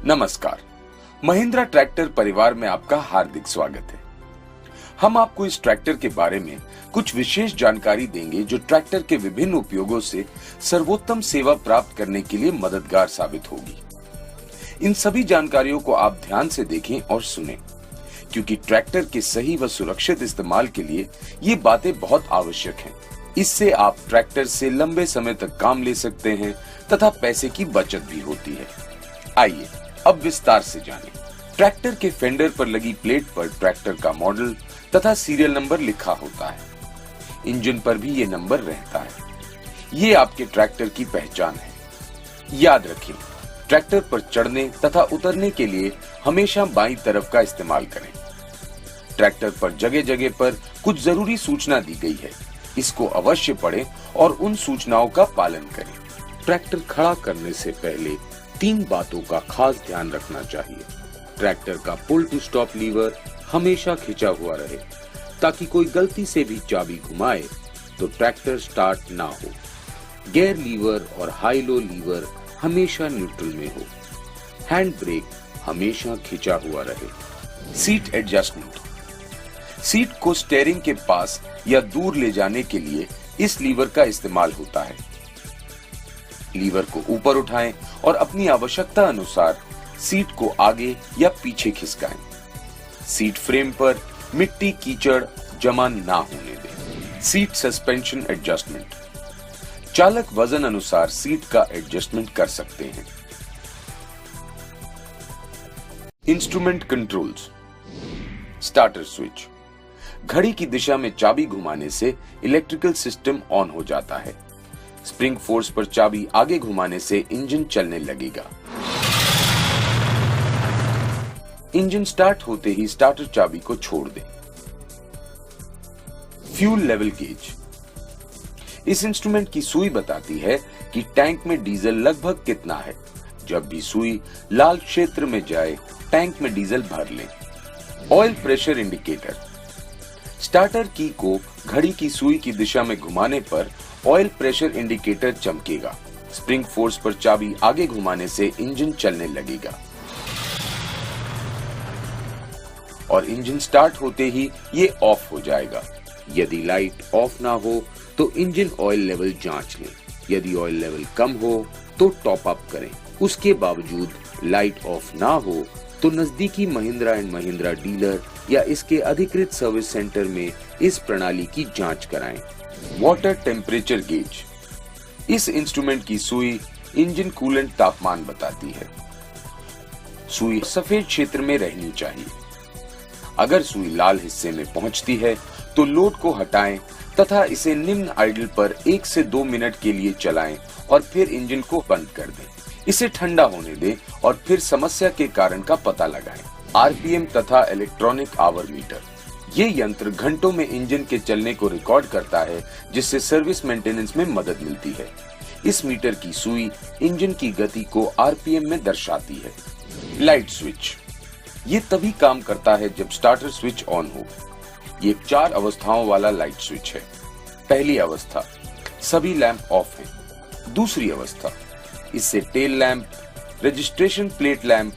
नमस्कार। महिंद्रा ट्रैक्टर परिवार में आपका हार्दिक स्वागत है। हम आपको इस ट्रैक्टर के बारे में कुछ विशेष जानकारी देंगे जो ट्रैक्टर के विभिन्न उपयोगों से सर्वोत्तम सेवा प्राप्त करने के लिए मददगार साबित होगी। इन सभी जानकारियों को आप ध्यान से देखें और सुनें, क्योंकि ट्रैक्टर के सही व सुरक्षित इस्तेमाल के लिए ये बातें बहुत आवश्यक हैं। इससे आप ट्रैक्टर से लंबे समय तक काम ले सकते हैं तथा पैसे की बचत भी होती है। आइए अब विस्तार से जानें। ट्रैक्टर के फेंडर पर लगी प्लेट पर ट्रैक्टर का मॉडल तथा सीरियल नंबर लिखा होता है। इंजन पर भी ये नंबर रहता है। ये आपके ट्रैक्टर की पहचान है। याद रखें, ट्रैक्टर पर चढ़ने तथा उतरने के लिए हमेशा बाईं तरफ का इस्तेमाल करें। ट्रैक्टर पर जगह जगह पर कुछ जरूरी सूचना दी गई है, इसको अवश्य पढ़ें और उन सूचनाओं का पालन करें। ट्रैक्टर खड़ा करने से पहले 3 बातों का खास ध्यान रखना चाहिए। ट्रैक्टर का पुल टू स्टॉप लीवर हमेशा खिंचा हुआ रहे, ताकि कोई गलती से भी चाबी घुमाए तो ट्रैक्टर स्टार्ट ना हो। गियर लीवर और हाई लो लीवर हमेशा न्यूट्रल में हो। हैंड ब्रेक हमेशा खिंचा हुआ रहे। सीट एडजस्टमेंट, सीट को स्टीयरिंग के पास या दूर ले जाने के लिए इस लीवर का इस्तेमाल होता है। लीवर को ऊपर उठाएं और अपनी आवश्यकता अनुसार सीट को आगे या पीछे खिसकाएं। सीट फ्रेम पर मिट्टी कीचड़ जमा ना होने दें। सीट सस्पेंशन एडजस्टमेंट, चालक वजन अनुसार सीट का एडजस्टमेंट कर सकते हैं। इंस्ट्रूमेंट कंट्रोल्स, स्टार्टर स्विच, घड़ी की दिशा में चाबी घुमाने से इलेक्ट्रिकल सिस्टम ऑन हो जाता है। स्प्रिंग फोर्स पर चाबी आगे घुमाने से इंजन चलने लगेगा। इंजन स्टार्ट होते ही स्टार्टर चाबी को छोड़ दें। फ्यूल लेवल गेज, इस इंस्ट्रूमेंट की सुई बताती है कि टैंक में डीजल लगभग कितना है। जब भी सुई लाल क्षेत्र में जाए, टैंक में डीजल भर लें। ऑयल प्रेशर इंडिकेटर, स्टार्टर की को घड़ी की सुई की दिशा में घुमाने पर ऑयल प्रेशर इंडिकेटर चमकेगा। स्प्रिंग फोर्स पर चाबी आगे घुमाने से इंजन चलने लगेगा और इंजन स्टार्ट होते ही ये ऑफ हो जाएगा। यदि लाइट ऑफ ना हो तो इंजन ऑयल लेवल जांच लें। यदि ऑयल लेवल कम हो तो टॉप अप करें। उसके बावजूद लाइट ऑफ ना हो तो नजदीकी महिंद्रा एंड महिंद्रा डीलर या इसके अधिकृत सर्विस सेंटर में इस प्रणाली की जांच कराएं। वाटर टेम्परेचर गेज, इस इंस्ट्रूमेंट की सुई इंजन कूलेंट तापमान बताती है। सुई सफेद क्षेत्र में रहनी चाहिए। अगर सुई लाल हिस्से में पहुंचती है तो लोड को हटाएं तथा इसे निम्न आइडल पर 1 से 2 मिनट के लिए चलाएं और फिर इंजन को बंद कर दें। इसे ठंडा होने दें और फिर समस्या के कारण का पता लगाएं। आरपीएम तथा इलेक्ट्रॉनिक आवर मीटर, ये यंत्र घंटों में इंजन के चलने को रिकॉर्ड करता है, जिससे सर्विस मेंटेनेंस में मदद मिलती है। इस मीटर की सुई इंजन की गति को आरपीएम में दर्शाती है। लाइट स्विच, ये तभी काम करता है जब स्टार्टर स्विच ऑन हो। ये 4 अवस्थाओं वाला लाइट स्विच है। पहली अवस्था, सभी लैंप ऑफ हैं। दूसरी अवस्था, इससे tail lamp, registration plate lamp,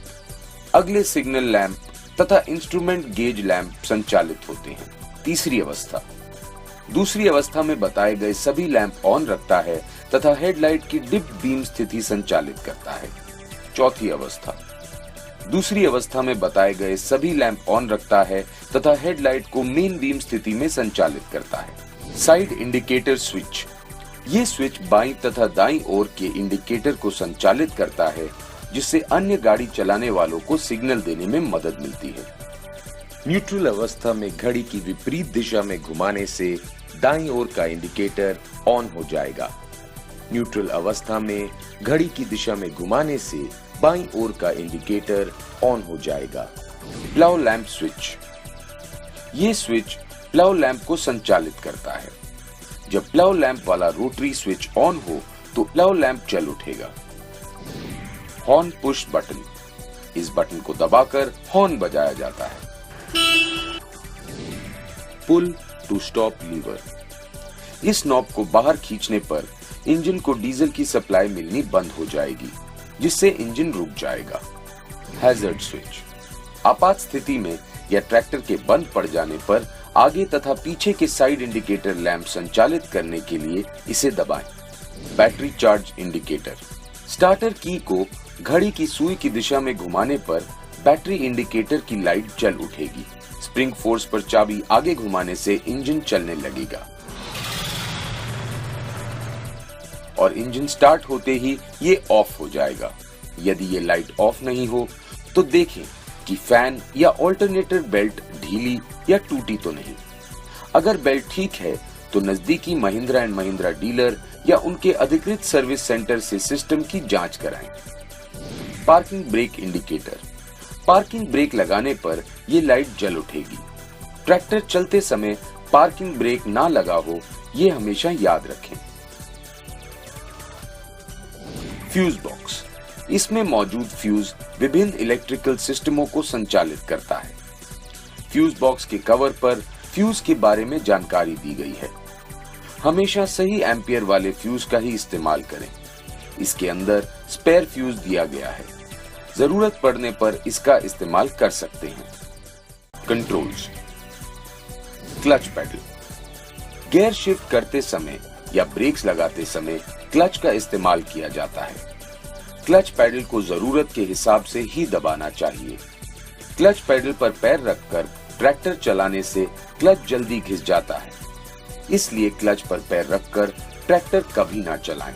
अगले सिग्नल लैंप तथा इंस्ट्रूमेंट गेज लैंप संचालित होते हैं। तीसरी अवस्था, दूसरी अवस्था में बताए गए सभी लैंप ऑन रखता है तथा हेडलाइट की डिप बीम स्थिति संचालित करता है। चौथी अवस्था, दूसरी अवस्था में बताए गए सभी लैंप ऑन रखता है तथा हेडलाइट को मेन बीम स्थिति में संचालित करता है। साइड इंडिकेटर स्विच, ये स्विच बाईं तथा दाईं ओर के इंडिकेटर को संचालित करता है, जिससे अन्य गाड़ी चलाने वालों को सिग्नल देने में मदद मिलती है। न्यूट्रल अवस्था में घड़ी की विपरीत दिशा में घुमाने से दाईं ओर का इंडिकेटर ऑन हो जाएगा। न्यूट्रल अवस्था में घड़ी की दिशा में घुमाने से बाईं ओर का इंडिकेटर ऑन हो जाएगा। प्लाव लैंप स्विच, ये स्विच प्लाव लैंप को संचालित करता है। जब प्लाव लैंप वाला रोटरी स्विच ऑन हो तो प्लाव लैंप चल उठेगा। हॉर्न पुश बटन, इस बटन को दबाकर हॉर्न बजाया जाता है। पुल टू स्टॉप लीवर, इस नॉब को बाहर खींचने पर इंजन को डीजल की सप्लाई मिलनी बंद हो जाएगी, जिससे इंजन रुक जाएगा। हैजर्ड स्विच, आपात स्थिति में या ट्रैक्टर के बंद पड़ जाने पर आगे तथा पीछे के साइड इंडिकेटर लैंप संचालित करने के लिए इसे दबाएं। बैटरी चार्ज इंडिकेटर, स्टार्टर की को घड़ी की सुई की दिशा में घुमाने पर बैटरी इंडिकेटर की लाइट जल उठेगी। स्प्रिंग फोर्स पर चाबी आगे घुमाने से इंजन चलने लगेगा और इंजन स्टार्ट होते ही ये ऑफ हो जाएगा। यदि ये लाइट ऑफ नहीं हो तो देखें कि फैन या ऑल्टरनेटर बेल्ट ढीली या टूटी तो नहीं। अगर बेल्ट ठीक है तो नजदीकी महिंद्रा एंड महिंद्रा डीलर या उनके अधिकृत सर्विस सेंटर से सिस्टम की जांच कराएं। Parking brake indicator, parking brake लगाने पर ये लाइट जल उठेगी। ट्रैक्टर चलते समय पार्किंग ब्रेक ना लगा हो ये हमेशा याद रखें। फ्यूज बॉक्स, इसमें मौजूद फ्यूज विभिन्न इलेक्ट्रिकल सिस्टमों को संचालित करता है। फ्यूज बॉक्स के कवर पर फ्यूज के बारे में जानकारी दी गई है। हमेशा सही एम्पियर वाले फ्यूज का ही इस्तेमाल करें। इसके अंदर स्पेयर फ्यूज दिया गया है, जरूरत पड़ने पर इसका इस्तेमाल कर सकते हैं। Controls, clutch pedal, gear shift करते समय या ब्रेक्स लगाते समय क्लच का इस्तेमाल किया जाता है। क्लच पैडल को जरूरत के हिसाब से ही दबाना चाहिए। क्लच पैडल पर पैर रखकर ट्रैक्टर चलाने से क्लच जल्दी घिस जाता है, इसलिए क्लच पर पैर रखकर ट्रैक्टर कभी ना चलाएं।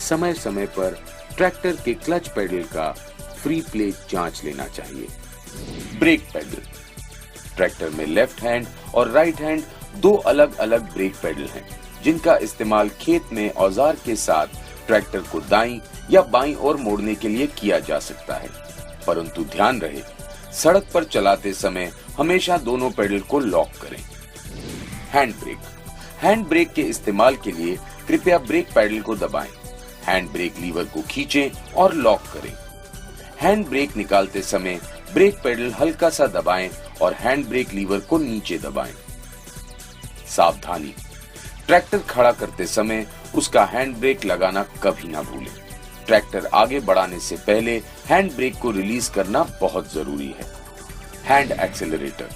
समय समय पर ट्रैक्टर के क्लच पैडल का फ्री प्ले जांच लेना चाहिए। ब्रेक पैडल, ट्रैक्टर में लेफ्ट हैंड और राइट हैंड दो अलग अलग ब्रेक पैडल हैं, जिनका इस्तेमाल खेत में औजार के साथ ट्रैक्टर को दाईं या बाईं ओर मोड़ने के लिए किया जा सकता है, परंतु ध्यान रहे सड़क पर चलाते समय हमेशा दोनों पैडल को लॉक करें। हैंड ब्रेक, हैंड ब्रेक के इस्तेमाल के लिए कृपया ब्रेक पैडल को दबाएं, हैंड ब्रेक लीवर को खींचें और लॉक करें। हैंड ब्रेक निकालते समय ब्रेक पैडल हल्का सा दबाएं और हैंड ब्रेक लीवर को नीचे दबाएं। सावधानी, ट्रैक्टर खड़ा करते समय उसका हैंड ब्रेक लगाना कभी ना भूलें। ट्रैक्टर आगे बढ़ाने से पहले हैंड ब्रेक को रिलीज करना बहुत जरूरी है। हैंड एक्सेलरेटर,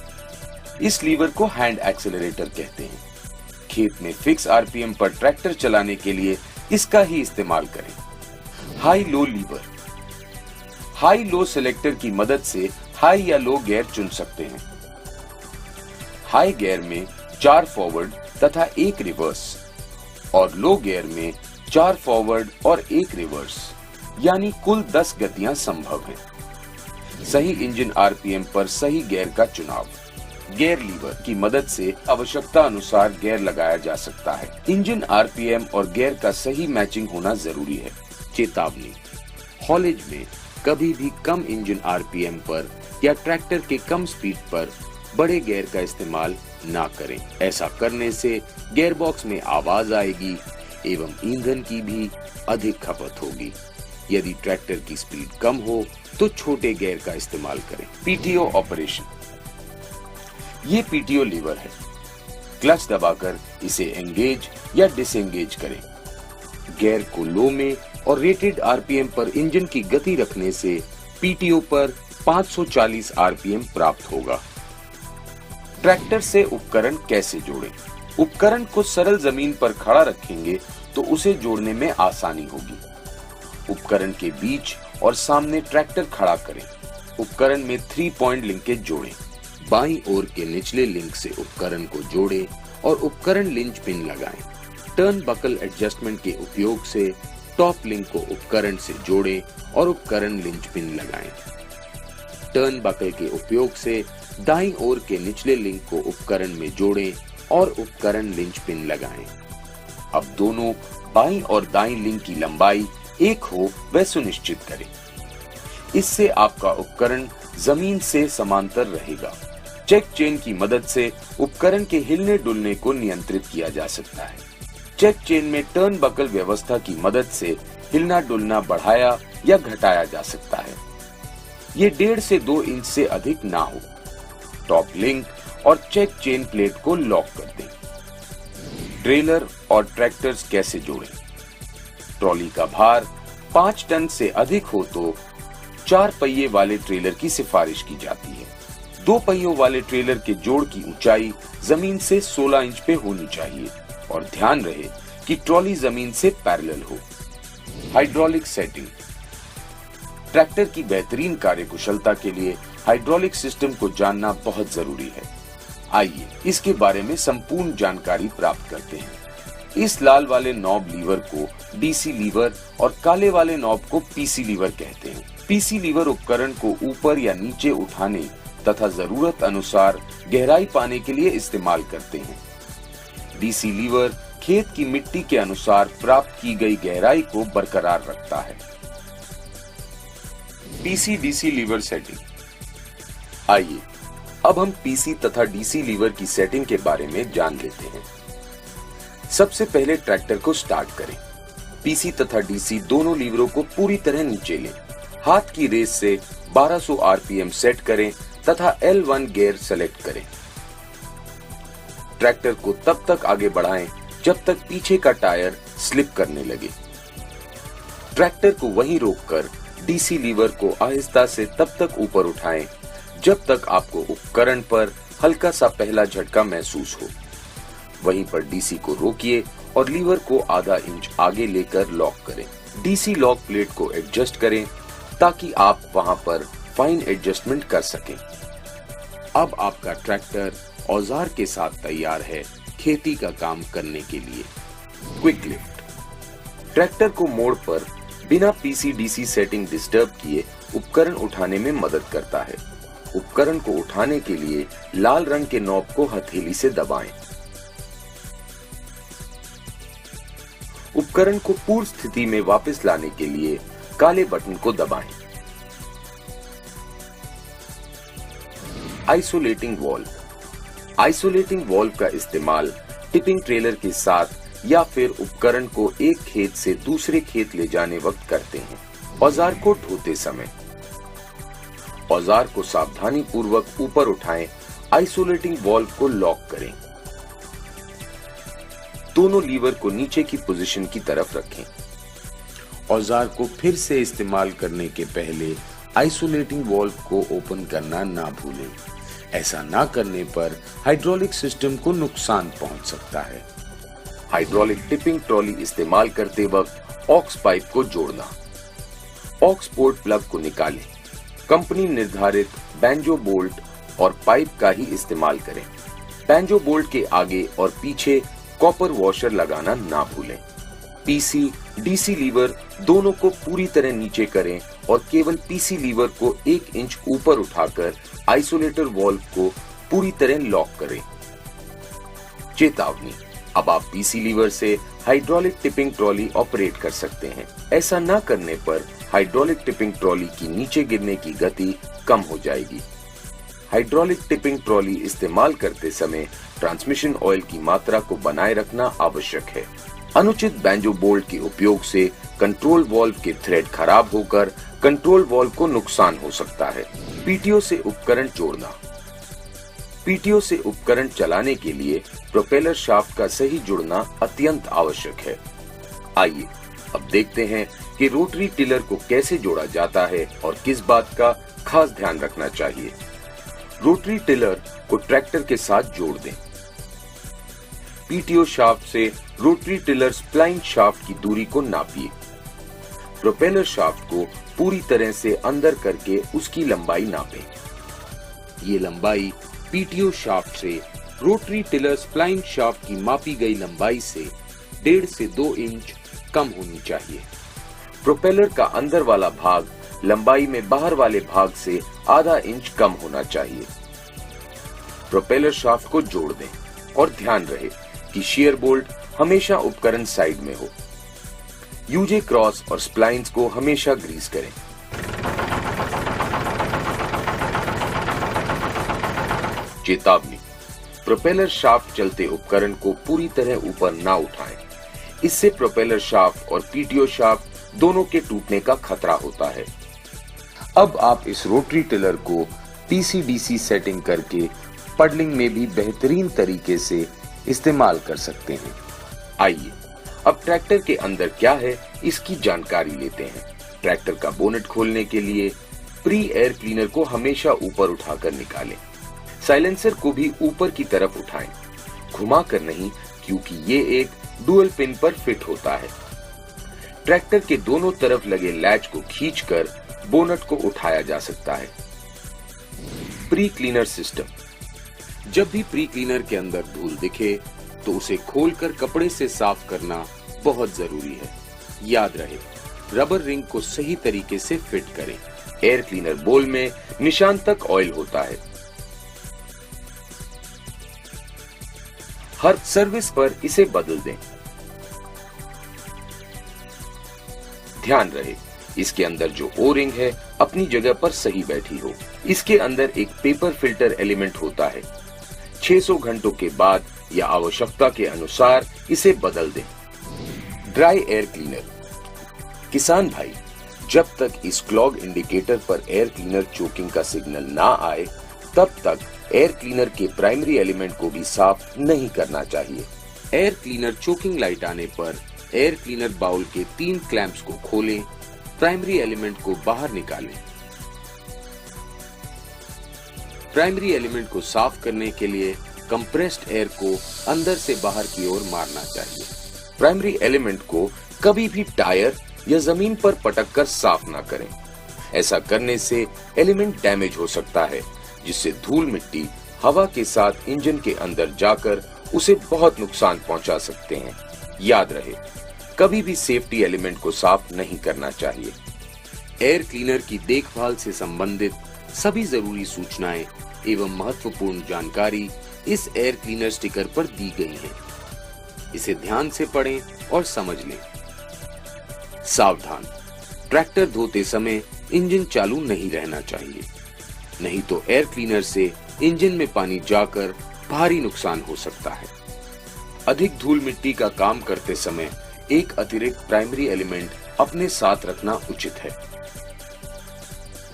इस लीवर को हैंड एक्सेलरेटर कहते हैं। खेत में फिक्स आरपीएम पर ट्रैक्टर चलाने के लिए इसका ही इस्तेमाल करें। High low lever, high low selector की मदद से हाई या लो गियर चुन सकते हैं। हाई गियर में 4 फॉरवर्ड तथा 1 रिवर्स और लो गियर में 4 फॉरवर्ड और 1 रिवर्स, यानी कुल 10 गतियां संभव हैं। सही इंजन आरपीएम पर सही गियर का चुनाव, गियर लीवर की मदद से आवश्यकता अनुसार गियर लगाया जा सकता है। इंजन आरपीएम और गियर का सही मैचिंग होना जरूरी है। चेतावनी, हॉलेज में कभी भी कम इंजन आरपीएम पर या ट्रैक्टर के कम स्पीड पर बड़े गियर का इस्तेमाल ना करें। ऐसा करने से गियर बॉक्स में आवाज आएगी एवं ईंधन की भी अधिक खपत होगी। यदि ट्रैक्टर की स्पीड कम हो तो छोटे गियर का इस्तेमाल करें। पीटीओ ऑपरेशन, ये पीटीओ लीवर है। क्लच दबाकर इसे एंगेज या डिसएंगेज करें। गियर को लो में और रेटेड आरपीएम पर इंजन की गति रखने से पीटीओ पर 540 आरपीएम प्राप्त होगा। ट्रैक्टर से उपकरण कैसे जोड़ें? उपकरण को सरल जमीन पर खड़ा रखेंगे तो उसे जोड़ने में आसानी होगी। उपकरण के बीच और सामने ट्रैक्टर खड़ा करें। उपकरण में 3 पॉइंट लिंकेज जोड़ें। बाईं ओर के निचले लिंक से उपकरण को जोड़ें और उपकरण लिंच पिन लगाएं। टर्न बकल एडजस्टमेंट के उपयोग से टॉप लिंक को उपकरण से जोड़ें और उपकरण लिंच पिन लगाएं। टर्न बकल के उपयोग से दाईं ओर के निचले लिंक को उपकरण में जोड़ें और उपकरण लिंच पिन लगाएं। अब दोनों बाईं और दाईं लिंक की लंबाई एक हो वह सुनिश्चित करें। इससे आपका उपकरण जमीन से समांतर रहेगा। चेक चेन की मदद से उपकरण के हिलने डुलने को नियंत्रित किया जा सकता है। चेक चेन में टर्न बकल व्यवस्था की मदद से हिलना डुलना बढ़ाया या घटाया जा सकता है। ये 1.5 से 2 इंच से अधिक ना हो। टॉप लिंक और चेक चेन प्लेट को लॉक कर दें। ट्रेलर और ट्रैक्टर्स कैसे जोड़ें? ट्रॉली का भार 5 टन से अधिक हो तो 4 पहिए वाले ट्रेलर की सिफारिश की जाती है। 2 पहियों वाले ट्रेलर के जोड़ की ऊंचाई जमीन से 16 इंच पे होनी चाहिए और ध्यान रहे कि ट्रॉली जमीन से पैरेलल हो। Hydraulic setting. ट्रैक्टर की बेहतरीन कार्यकुशलता के लिए हाइड्रोलिक सिस्टम को जानना बहुत जरूरी है। आइए इसके बारे में संपूर्ण जानकारी प्राप्त करते हैं। इस लाल वाले नॉब लीवर को डीसी लीवर और काले वाले नॉब को पीसी लीवर कहते हैं। पीसी लीवर उपकरण को ऊपर या नीचे उठाने तथा जरूरत अनुसार गहराई पाने के लिए इस्तेमाल करते हैं। डीसी लीवर खेत की मिट्टी के अनुसार प्राप्त की गई गहराई को बरकरार रखता है। PC DC lever setting. आइए अब हम पीसी तथा डीसी लीवर की सेटिंग के बारे में जान लेते हैं। सबसे पहले ट्रैक्टर को स्टार्ट करें। पीसी तथा डीसी दोनों लीवरों को पूरी तरह नीचे लें। हाथ की रेस से 1200 आरपीएम सेट करें तथा L1 गियर सेलेक्ट करें। ट्रैक्टर को तब तक आगे बढ़ाएं जब तक पीछे का टायर स्लिप करने लगे। ट्रैक्टर को वहीं रोककर डीसी लीवर को आहिस्ता से तब तक ऊपर उठाएं जब तक आपको उपकरण पर हल्का सा पहला झटका महसूस हो। वहीं पर डीसी को रोकिए और लीवर को आधा इंच आगे लेकर लॉक करें। डीसी लॉक प्लेट को एडजस्ट करें ताकि आप वहां पर फाइन एडजस्टमेंट कर सकें। अब आपका ट्रैक्टर औजार के साथ तैयार है खेती का काम करने के लिए। Quick lift. ट्रैक्टर को मोड़ पर बिना पीसी डीसी सेटिंग डिस्टर्ब किए उपकरण उठाने में मदद करता है। उपकरण को उठाने के लिए लाल रंग के नॉब को हथेली से दबाएं। उपकरण को पूर्व स्थिति में वापस लाने के लिए काले बटन को दबाएं। Isolating valve. आइसोलेटिंग वॉल्व का इस्तेमाल टिपिंग ट्रेलर के साथ या फिर उपकरण को एक खेत से दूसरे खेत ले जाने वक्त करते हैं। औजार को ढोते समय औजार को सावधानी पूर्वक ऊपर उठाएं। आइसोलेटिंग वॉल्व को लॉक करें। दोनों लीवर को नीचे की पोजीशन की तरफ रखें। औजार को फिर से इस्तेमाल करने के पहले आइसोलेटिंग वॉल्व को ओपन करना ना भूलें। ऐसा ना करने पर हाइड्रोलिक सिस्टम को नुकसान पहुंच सकता है। हाइड्रोलिक टिपिंग ट्रॉली इस्तेमाल करते वक्त ऑक्स पाइप को जोड़ना। ऑक्स पोर्ट प्लग को निकालें। कंपनी निर्धारित बैंजो बोल्ट और पाइप का ही इस्तेमाल करें। बैंजो बोल्ट के आगे और पीछे कॉपर वॉशर लगाना ना भूलें। पीसी डीसी लीवर दोनों को पूरी तरह नीचे करें और केवल पीसी लीवर को 1 इंच ऊपर उठाकर आइसोलेटर वॉल्व को पूरी तरह लॉक करें। चेतावनी, अब आप पीसी लीवर से हाइड्रोलिक टिपिंग ट्रॉली ऑपरेट कर सकते हैं। ऐसा न करने पर हाइड्रोलिक टिपिंग ट्रॉली की नीचे गिरने की गति कम हो जाएगी। हाइड्रोलिक टिपिंग ट्रॉली इस्तेमाल करते समय ट्रांसमिशन ऑयल की मात्रा को बनाए रखना आवश्यक है। अनुचित बैंजो बोल्ट के उपयोग से कंट्रोल वॉल्व के थ्रेड खराब होकर कंट्रोल वॉल्व को नुकसान हो सकता है। पीटीओ से उपकरण जोड़ना। पीटीओ से उपकरण चलाने के लिए प्रोपेलर शाफ्ट का सही जुड़ना अत्यंत आवश्यक है। आइए अब देखते हैं कि रोटरी टिलर को कैसे जोड़ा जाता है और किस बात का खास ध्यान रखना चाहिए। रोटरी टिलर को ट्रैक्टर के साथ जोड़ दें। पीटीओ शाफ्ट से रोटरी टिलर स्प्लाइन शाफ्ट की दूरी को नापिए। प्रोपेलर शाफ्ट को पूरी तरह से अंदर करके उसकी लंबाई नापें। ये लंबाई पीटीओ शाफ्ट से रोटरी टिलर स्प्लाइन शाफ्ट की मापी गई लंबाई से 1.5 से 2 इंच कम होनी चाहिए। प्रोपेलर का अंदर वाला भाग लंबाई में बाहर वाले भाग से आधा इंच कम होना चाहिए। प्रोपेलर शाफ्ट को जोड़ दें और ध्यान रहे कि शियर बोल्ट हमेशा उपकरण साइड में हो। यूजे क्रॉस और स्प्लाइंस को हमेशा ग्रीस करें। चेतावनी, प्रोपेलर शाफ्ट चलते उपकरण को पूरी तरह ऊपर ना उठाएं। इससे प्रोपेलर शाफ्ट और पीटीओ शाफ्ट दोनों के टूटने का खतरा होता है। अब आप इस रोटरी टिलर को पीसी-डीसी सेटिंग करके पडलिंग में भी बेहतरीन तरीके से इस्तेमाल कर सकते हैं। आइए अब ट्रैक्टर के अंदर क्या है इसकी जानकारी लेते हैं। ट्रैक्टर का बोनेट खोलने के लिए प्री एयर क्लीनर को हमेशा ऊपर उठाकर निकालें। साइलेंसर को भी ऊपर की तरफ उठाएं, घुमाकर नहीं, क्योंकि ये एक डुअल पिन पर फिट होता है। ट्रैक्टर के दोनों तरफ लगे लैच को खींचकर बोनट को उठाया जा सकता है। Pre cleaner system. जब भी प्री क्लीनर के अंदर धूल दिखे तो उसे खोलकर कपड़े से साफ करना बहुत जरूरी है। याद रहे, रबर रिंग को सही तरीके से फिट करें। एयर क्लीनर बोल में निशान तक ऑयल होता है। हर सर्विस पर इसे बदल दें। ध्यान रहे, इसके अंदर जो ओ रिंग है अपनी जगह पर सही बैठी हो। इसके अंदर एक पेपर फिल्टर एलिमेंट होता है। 600 घंटों के बाद या आवश्यकता के अनुसार इसे बदल दें। Dry air cleaner. किसान भाई, जब तक इस क्लॉग इंडिकेटर पर एयर क्लीनर चोकिंग का सिग्नल ना आए तब तक एयर क्लीनर के प्राइमरी एलिमेंट को भी साफ नहीं करना चाहिए। एयर क्लीनर चोकिंग लाइट आने पर एयर क्लीनर बाउल के 3 क्लैंप्स को खोलें, प्राइमरी एलिमेंट को बाहर निकालें। प्राइमरी एलिमेंट को साफ करने के लिए कंप्रेस्ड एयर को अंदर से बाहर की ओर मारना चाहिए। प्राइमरी एलिमेंट को कभी भी टायर या जमीन पर पटककर साफ ना करें। ऐसा करने से एलिमेंट डैमेज हो सकता है, जिससे धूल मिट्टी हवा के साथ इंजन के अंदर जाकर उसे बहुत नुकसान पहुंचा सकते हैं। याद रहे, कभी भी सेफ्टी एलिमेंट को साफ नहीं करना चाहिए। एयर क्लीनर की देखभाल से संबंधित सभी जरूरी सूचनाएं एवं महत्वपूर्ण जानकारी इस एयर क्लीनर स्टिकर पर दी गई है। इसे ध्यान से पढ़ें और समझ लें। सावधान, ट्रैक्टर धोते समय इंजन चालू नहीं रहना चाहिए, नहीं तो एयर क्लीनर से इंजन में पानी जाकर भारी नुकसान हो सकता है। अधिक धूल मिट्टी का काम करते समय एक अतिरिक्त प्राइमरी एलिमेंट अपने साथ रखना उचित है।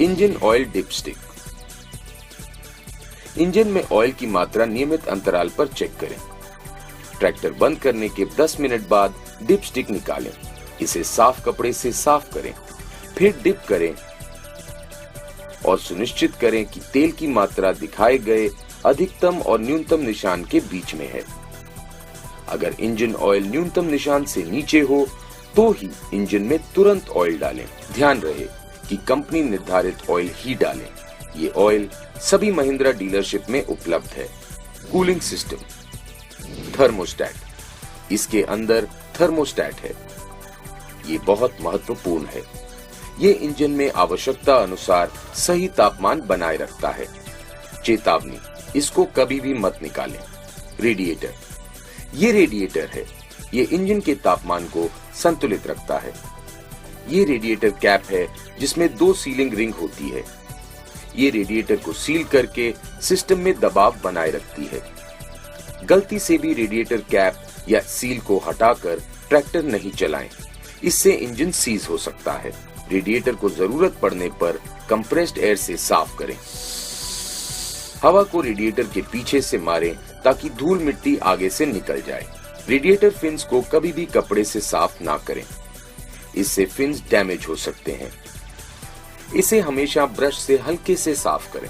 Engine oil dipstick. इंजन में ऑयल की मात्रा नियमित अंतराल पर चेक करें। ट्रैक्टर बंद करने के 10 मिनट बाद डिपस्टिक निकालें। इसे साफ कपड़े से साफ करें, फिर डिप करें और सुनिश्चित करें कि तेल की मात्रा दिखाए गए अधिकतम और न्यूनतम निशान के बीच में है। अगर इंजन ऑयल न्यूनतम निशान से नीचे हो तो ही इंजन में तुरंत ऑयल डालें। ध्यान रहे कि कंपनी निर्धारित ऑयल ही डालें। ये ऑयल सभी महिंद्रा डीलरशिप में उपलब्ध है। Cooling system. थर्मोस्टेट। इसके अंदर थर्मोस्टेट है। ये बहुत महत्वपूर्ण है। ये इंजन में आवश्यकता अनुसार सही तापमान बनाए रखता है। चेतावनी, इसको कभी भी मत निकालें। रेडिएटर। ये रेडिएटर है। ये इंजन के तापमान को संतुलित रखता है। ये रेडिएटर कैप है जिसमें 2 सीलिंग रिंग होती है। ये रेडिएटर को सील करके सिस्टम में दबाव बनाए रखती है। गलती से भी रेडिएटर कैप या सील को हटाकर ट्रैक्टर नहीं चलाएं, इससे इंजन सीज हो सकता है। रेडिएटर को जरूरत पड़ने पर कंप्रेस्ड एयर से साफ करें। हवा को रेडिएटर के पीछे से मारें ताकि धूल मिट्टी आगे से निकल जाए। रेडिएटर फिन्स को कभी भी कपड़े से साफ ना करें, इससे फिन्स डैमेज हो सकते हैं। इसे हमेशा ब्रश से हल्के से साफ करें।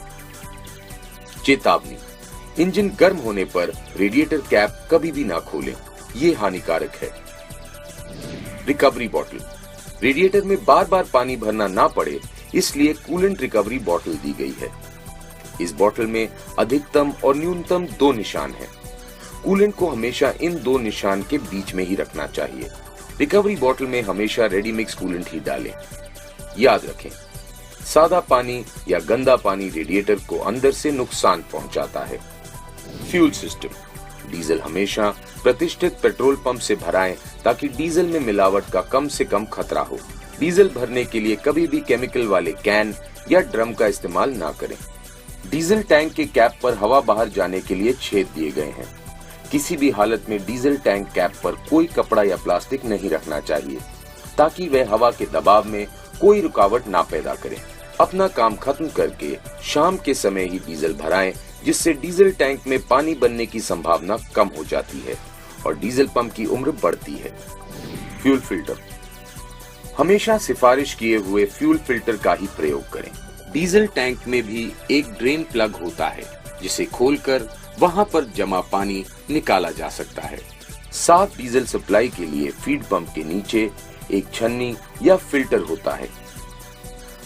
चेतावनी, इंजन गर्म होने पर रेडिएटर कैप कभी भी ना खोलें, ये हानिकारक है। Recovery bottle. रेडिएटर में बार बार पानी भरना ना पड़े, इसलिए कूलेंट रिकवरी बॉटल दी गई है। इस बॉटल में अधिकतम और न्यूनतम 2 निशान हैं। कूलेंट को हमेशा इन 2 निशान के बीच में ही रखना चाहिए। रिकवरी बॉटल में हमेशा रेडी मिक्स कूलेंट ही डालें। याद रखें, सादा पानी या गंदा पानी रेडिएटर को अंदर से नुकसान पहुंचाता है। Fuel system. डीजल हमेशा प्रतिष्ठित पेट्रोल पंप से भराएं ताकि डीजल में मिलावट का कम से कम खतरा हो। डीजल भरने के लिए कभी भी केमिकल वाले कैन या ड्रम का इस्तेमाल ना करें। डीजल टैंक के कैप पर हवा बाहर जाने के लिए छेद दिए गए हैं। किसी भी हालत में डीजल टैंक कैप पर कोई कपड़ा या प्लास्टिक नहीं रखना चाहिए, ताकि वह हवा के दबाव में कोई रुकावट ना पैदा करे। अपना काम खत्म करके शाम के समय ही डीजल भराएं, जिससे डीजल टैंक में पानी बनने की संभावना कम हो जाती है और डीजल पंप की उम्र बढ़ती है। Fuel filter. हमेशा सिफारिश किए हुए फ्यूल फिल्टर का ही प्रयोग करें। डीजल टैंक में भी एक ड्रेन प्लग होता है जिसे खोलकर वहां पर जमा पानी निकाला जा सकता है। साफ डीजल सप्लाई के लिए फीड पंप के नीचे एक छन्नी या फिल्टर होता है।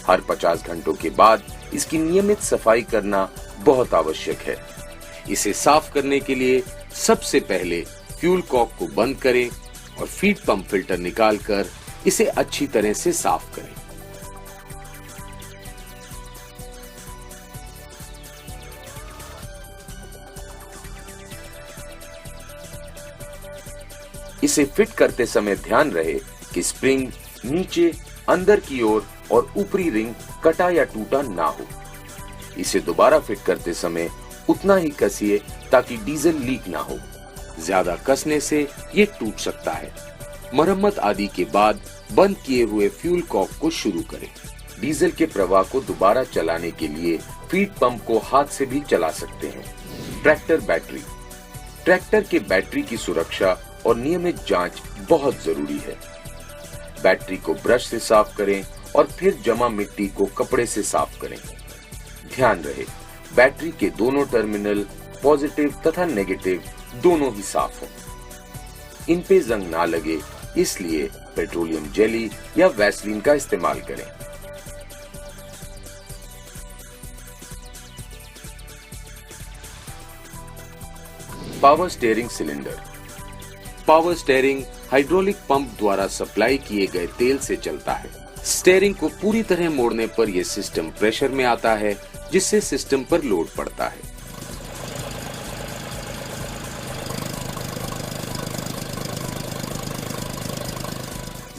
हर 50 घंटों के बाद इसकी नियमित सफाई करना बहुत आवश्यक है। इसे साफ करने के लिए सबसे पहले फ्यूल कॉक को बंद करें और फीड पंप फिल्टर निकालकर इसे अच्छी तरह से साफ करें। इसे फिट करते समय ध्यान रहे कि स्प्रिंग नीचे, अंदर की ओर और ऊपरी रिंग कटा या टूटा ना हो। इसे दोबारा फिट करते समय उतना ही कसिए ताकि डीजल लीक ना हो। ज्यादा कसने से ये टूट सकता है। मरम्मत आदि के बाद बंद किए हुए फ्यूल कॉक को शुरू करें। डीजल के प्रवाह को दोबारा चलाने के लिए फीड पंप को हाथ से भी चला सकते हैं। Tractor battery. ट्रैक्टर के बैटरी की सुरक्षा और नियमित जांच बहुत जरूरी है। बैटरी को ब्रश से साफ करें और फिर जमा मिट्टी को कपड़े से साफ करें। ध्यान रहे बैटरी के दोनों टर्मिनल पॉजिटिव तथा नेगेटिव दोनों ही साफ हों। इन पे जंग ना लगे इसलिए पेट्रोलियम जेली या वैसलीन का इस्तेमाल करें। Power steering cylinder. Power steering hydraulic pump द्वारा सप्लाई किए गए तेल से चलता है। स्टीयरिंग को पूरी तरह मोड़ने पर यह सिस्टम प्रेशर में आता है जिससे सिस्टम पर लोड पड़ता है।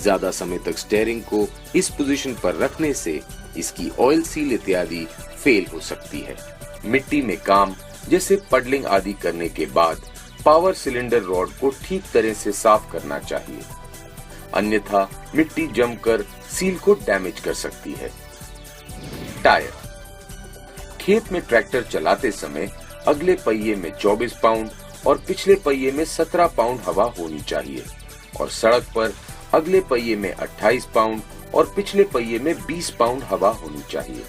ज्यादा समय तक स्टीयरिंग को इस पोजीशन पर रखने से इसकी ऑयल सील इत्यादि फेल हो सकती है। मिट्टी में काम जैसे पडलिंग आदि करने के बाद पावर सिलेंडर रॉड को ठीक तरह से साफ करना चाहिए, अन्यथा मिट्टी जमकर सील को डैमेज कर सकती है। टायर। खेत में ट्रैक्टर चलाते समय अगले पहिए में 24 पाउंड और पिछले पहिए में 17 पाउंड हवा होनी चाहिए और सड़क पर अगले पहिए में 28 पाउंड और पिछले पहिए में 20 पाउंड हवा होनी चाहिए।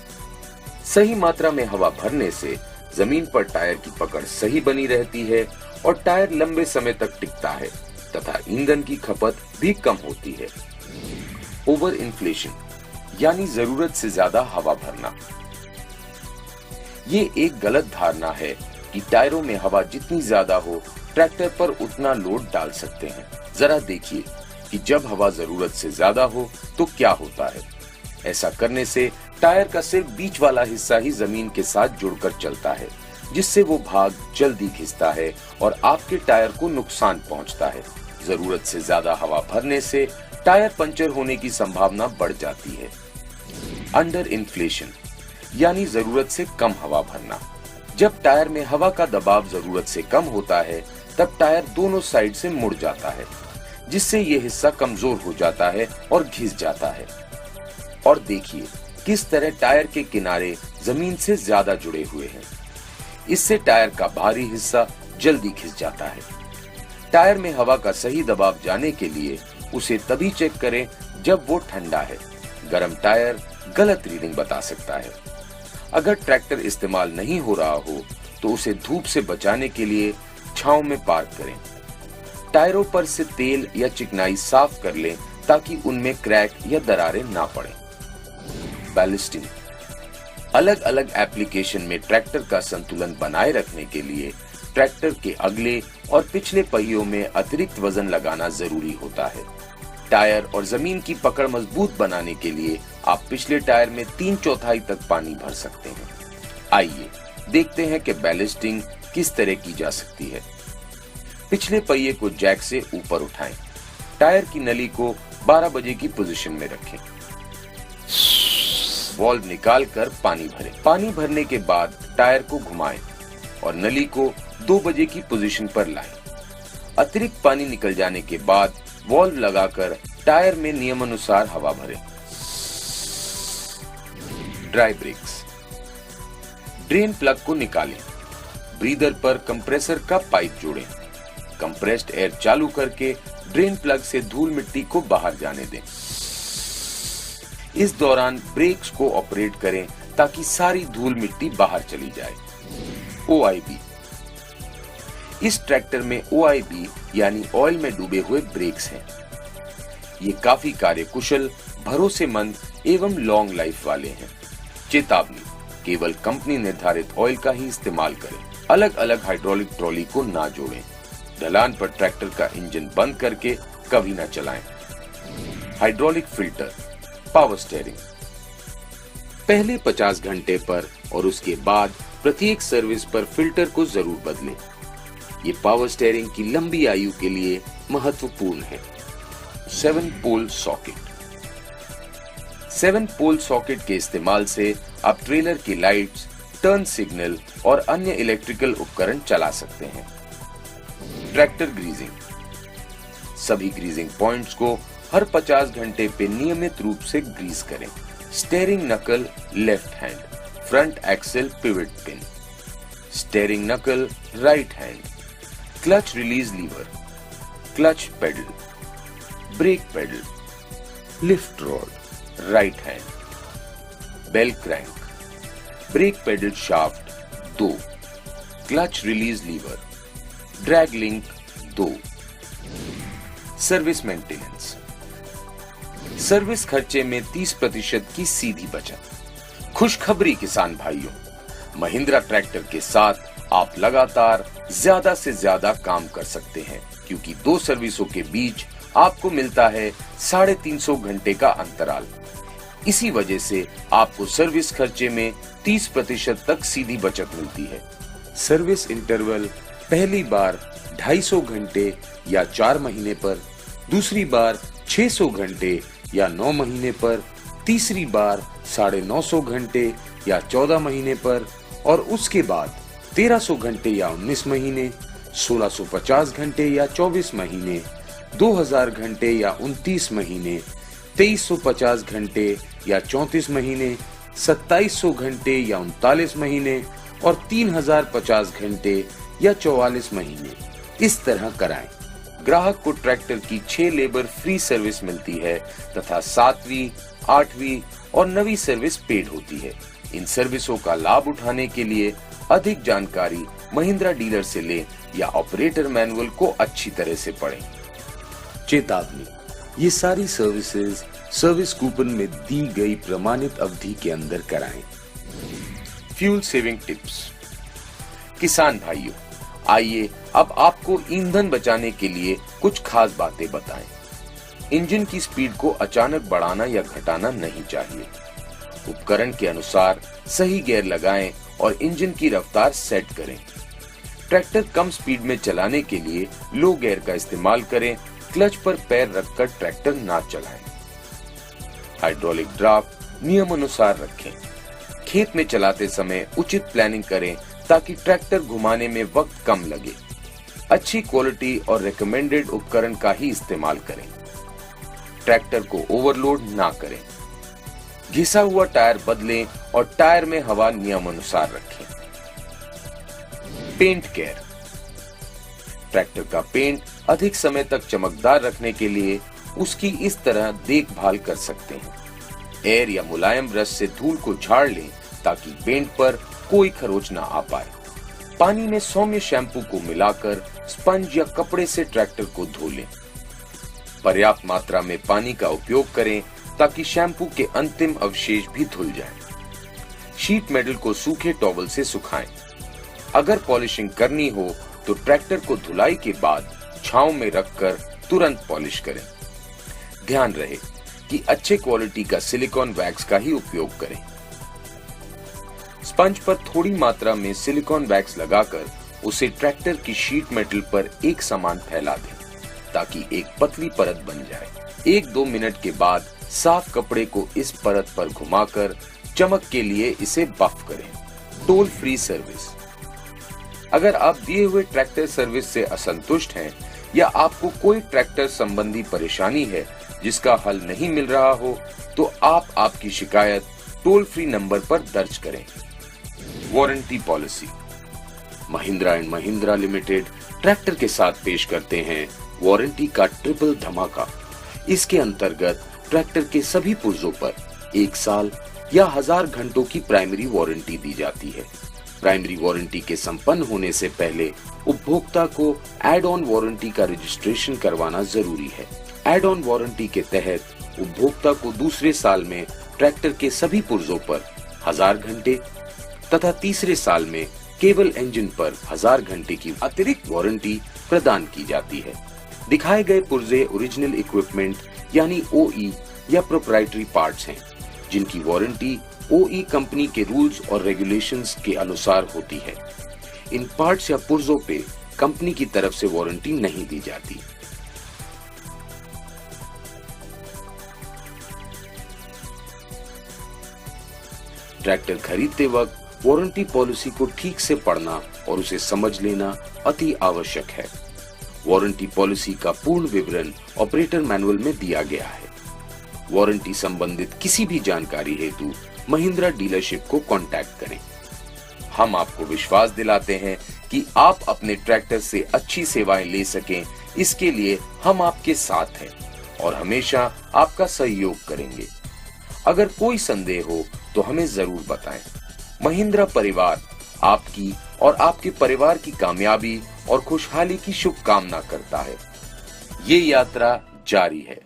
सही मात्रा में हवा भरने से जमीन पर टायर की पकड़ सही बनी रहती है और टायर लंबे समय तक टिकता है तथा ईंधन की खपत भी कम होती है। ओवर इन्फ्लेशन यानी जरूरत से ज्यादा हवा भरना। ये एक गलत धारणा है कि टायरों में हवा जितनी ज्यादा हो ट्रैक्टर पर उतना लोड डाल सकते हैं। जरा देखिए कि जब हवा जरूरत से ज्यादा हो तो क्या होता है। ऐसा करने से टायर का सिर्फ बीच वाला हिस्सा ही जमीन के साथ जुड़कर चलता है, जिससे वो भाग जल्दी खिंचता है और आपके टायर को नुकसान पहुंचता है। जरूरत से ज्यादा हवा भरने से टायर पंचर होने की संभावना बढ़ जाती है। अंडर इन्फ्लेशन यानी जरूरत से कम हवा भरना। जब टायर में हवा का दबाव जरूरत से कम होता है तब टायर दोनों साइड से मुड़ जाता है, जिससे ये हिस्सा कमजोर हो जाता है और घिस जाता है। और देखिए किस तरह टायर के किनारे जमीन से ज्यादा जुड़े हुए हैं। इससे टायर का भारी हिस्सा जल्दी खिंच जाता है। टायर में हवा का सही दबाव जाने के लिए उसे तभी चेक करें जब वो ठंडा है। गर्म टायर गलत रीडिंग बता सकता है। अगर ट्रैक्टर इस्तेमाल नहीं हो रहा हो तो उसे धूप से बचाने के लिए छांव में पार्क करें। टायरों पर से तेल या चिकनाई साफ कर लें ताकि उनमें क्रैक या दरारें ना पड़ें। बैलिस्टिंग। अलग अलग एप्लीकेशन में ट्रैक्टर का संतुलन बनाए रखने के लिए ट्रैक्टर के अगले और पिछले पहियों में अतिरिक्त वजन लगाना जरूरी होता है। टायर और जमीन की पकड़ मजबूत बनाने के लिए आप पिछले टायर में 3/4 तक पानी भर सकते हैं। आइए देखते हैं कि बैलिस्टिंग किस तरह की जा सकती है। पिछले पहिए को जैक से ऊपर उठाएं। टायर की नली को 12 बजे की पोजीशन में रखें। वॉल्व निकालकर पानी भरें। पानी भरने के बाद टायर को घुमाएं और नली को 2 बजे की पोजीशन पर लाएं। अतिरिक्त पानी निकल जाने के बाद वॉल्व लगाकर टायर में नियमानुसार हवा भरें। Dry breaks. ड्रेन प्लग को निकालें। ब्रीदर पर कंप्रेसर का पाइप जोड़ें। कंप्रेस्ड एयर चालू करके ड्रेन प्लग से धूल मिट्टी को बाहर जाने दें। इस दौरान ब्रेक्स को ऑपरेट करें ताकि सारी धूल मिट्टी बाहर चली जाए। OIB, इस ट्रैक्टर में OIB यानी ऑयल में डूबे हुए ब्रेक्स हैं। ये काफी कार्यकुशल, भरोसेमंद एवं लॉन्ग लाइफ वाले हैं। चेतावनी, केवल कंपनी निर्धारित ऑयल का ही इस्तेमाल करें। अलग अलग हाइड्रोलिक ट्रॉली को ना जोड़ें। ढलान पर ट्रैक्टर का इंजन बंद करके कभी ना चलाएं। हाइड्रोलिक फिल्टर, पावर स्टीयरिंग, पहले 50 घंटे पर और उसके बाद प्रत्येक सर्विस पर फिल्टर को जरूर बदलें। ये पावर स्टीयरिंग की लंबी आयु के लिए महत्वपूर्ण है। 7 पोल सॉकेट, 7 पोल सॉकेट के इस्तेमाल से आप ट्रेलर की लाइट्स, टर्न सिग्नल और अन्य इलेक्ट्रिकल उपकरण चला सकते हैं। ट्रैक्टर ग्रीजिंग, सभी ग्रीजिंग पॉइंट्स को हर 50 घंटे पे नियमित रूप से ग्रीस करें। Steering knuckle left hand, front axle pivot pin, steering knuckle right hand, clutch release lever, clutch pedal, brake pedal, lift rod right hand, bell crank, brake pedal shaft 2, clutch release lever, drag link 2। Service maintenance, service खर्चे में 30% की सीधी बचत। खुशखबरी किसान भाइयों, Mahindra tractor के साथ आप लगातार ज्यादा से ज्यादा काम कर सकते हैं, क्योंकि 2 सर्विसों के बीच आपको मिलता है 350 घंटे का अंतराल। इसी वजह से आपको सर्विस खर्चे में 30% तक सीधी बचत मिलती है। सर्विस इंटरवल पहली बार 250 घंटे या 4 महीने पर, दूसरी बार 600 घंटे या 9 महीने पर, तीसरी बार 950 घंटे या 14 महीने पर और उसके बाद 1300 घंटे या 19 महीने, 1650 घंटे या 24 महीने, 2000 घंटे या 29 महीने, 2350 घंटे या 34 महीने, 2700 घंटे या 39 महीने और 3050 घंटे या 44 महीने। इस तरह कराएं। ग्राहक को ट्रैक्टर की 6 लेबर फ्री सर्विस मिलती है तथा 7वीं, 8वीं और 9वीं सर्विस पेड होती है। इन सर्विसों का लाभ उठाने के लिए अधिक जानकारी महिंद्रा डीलर से लें या ऑपरेटर मैनुअल को अच्छी तरह से पढ़ें। चेतावनी, ये सारी सर्विसेज सर्विस कूपन में दी गई प्रमाणित अवधि के अंदर कराएं। फ्यूल सेविंग टिप्स, किसान भाइयों, आइए अब आपको ईंधन बचाने के लिए कुछ खास बातें बताएं। इंजन की स्पीड को अचानक बढ़ाना या घटाना नहीं चाहिए। उपकरण के अनुसार सही गियर लगाएं और इंजन की रफ्तार सेट करें। ट्रैक्टर कम स्पीड में चलाने के लिए लो गियर का इस्तेमाल करें। क्लच पर पैर रखकर ट्रैक्टर ना चलाएं। हाइड्रोलिक ड्राफ्ट नियम अनुसार रखें। खेत में चलाते समय उचित प्लानिंग करें ताकि ट्रैक्टर घुमाने में वक्त कम लगे। अच्छी क्वालिटी और रिकमेंडेड उपकरण का ही इस्तेमाल करें। ट्रैक्टर को ओवरलोड ना करें। घिसा हुआ टायर बदलें और टायर में हवा नियम अनुसार रखें। पेंट केयर, ट्रैक्टर का पेंट अधिक समय तक चमकदार रखने के लिए उसकी इस तरह देखभाल कर सकते हैं। एयर या मुलायम ब्रश से धूल को झाड़ लें ताकि पेंट पर कोई खरोच ना आ पाए। पानी में सौम्य शैम्पू को मिलाकर स्पंज या कपड़े से ट्रैक्टर को धो लें। पर्याप्त मात्रा में पानी का उपयोग करें ताकि शैम्पू के अंतिम अवशेष भी धुल जाएं। शीट मेटल को सूखे टॉवल से सुखाएं। अगर पॉलिशिंग करनी हो तो ट्रैक्टर को धुलाई के बाद छांव में रखकर तुरंत पॉलिश करें। ध्यान रहे कि अच्छे क्वालिटी का सिलिकॉन वैक्स का ही उपयोग करें। स्पंज पर थोड़ी मात्रा में सिलिकॉन वैक्स लगाकर उसे ट्रैक्टर की शीट मेटल पर एक समान फैला दें ताकि एक पतली परत बन जाए। 1-2 मिनट के बाद साफ कपड़े को इस परत पर घुमाकर चमक के लिए इसे बफ करें। टोल फ्री सर्विस, अगर आप दिए हुए ट्रैक्टर सर्विस से असंतुष्ट हैं या आपको कोई ट्रैक्टर संबंधी परेशानी है जिसका हल नहीं मिल रहा हो तो आप आपकी शिकायत टोल फ्री नंबर पर दर्ज करें। Warranty policy, Mahindra and Mahindra limited tractor के साथ पेश करते हैं वारंटी का ट्रिपल धमाका। इसके अंतर्गत ट्रैक्टर के सभी पुर्जों पर 1 साल या 1000 घंटों की प्राइमरी वारंटी दी जाती है। प्राइमरी वारंटी के संपन्न होने से पहले उपभोक्ता को एड ऑन वारंटी का रजिस्ट्रेशन करवाना जरूरी है। एड ऑन वारंटी के तहत उपभोक्ता को दूसरे साल में ट्रैक्टर के सभी पुर्जों पर 1000 घंटे तथा तीसरे साल में केवल इंजन पर 1000 घंटे की अतिरिक्त वारंटी प्रदान की जाती है। दिखाए गए पुर्जे ओरिजिनल इक्विपमेंट यानी ओई या प्रोप्राइटरी पार्ट्स हैं, जिनकी वारंटी ओई कंपनी के रूल्स और रेगुलेशंस के अनुसार होती है। इन पार्ट्स या पुर्जों पे कंपनी की तरफ से वारंटी नहीं दी जाती। ट्रैक्टर खरीदते वक्त वारंटी पॉलिसी को ठीक से पढ़ना और उसे समझ लेना अति आवश्यक है। वारंटी पॉलिसी का पूर्ण विवरण ऑपरेटर मैनुअल में दिया गया है। वारंटी संबंधित किसी भी जानकारी हेतु महिंद्रा डीलरशिप को कांटेक्ट करें। हम आपको विश्वास दिलाते हैं कि आप अपने ट्रैक्टर से अच्छी सेवाएं ले सकें, इसके लिए हम आपके साथ हैं और हमेशा आपका सहयोग करेंगे। अगर कोई संदेह हो तो हमें जरूर बताएं। महिंद्रा परिवार आपकी और आपके परिवार की कामयाबी और खुशहाली की शुभकामना करता है। ये यात्रा जारी है।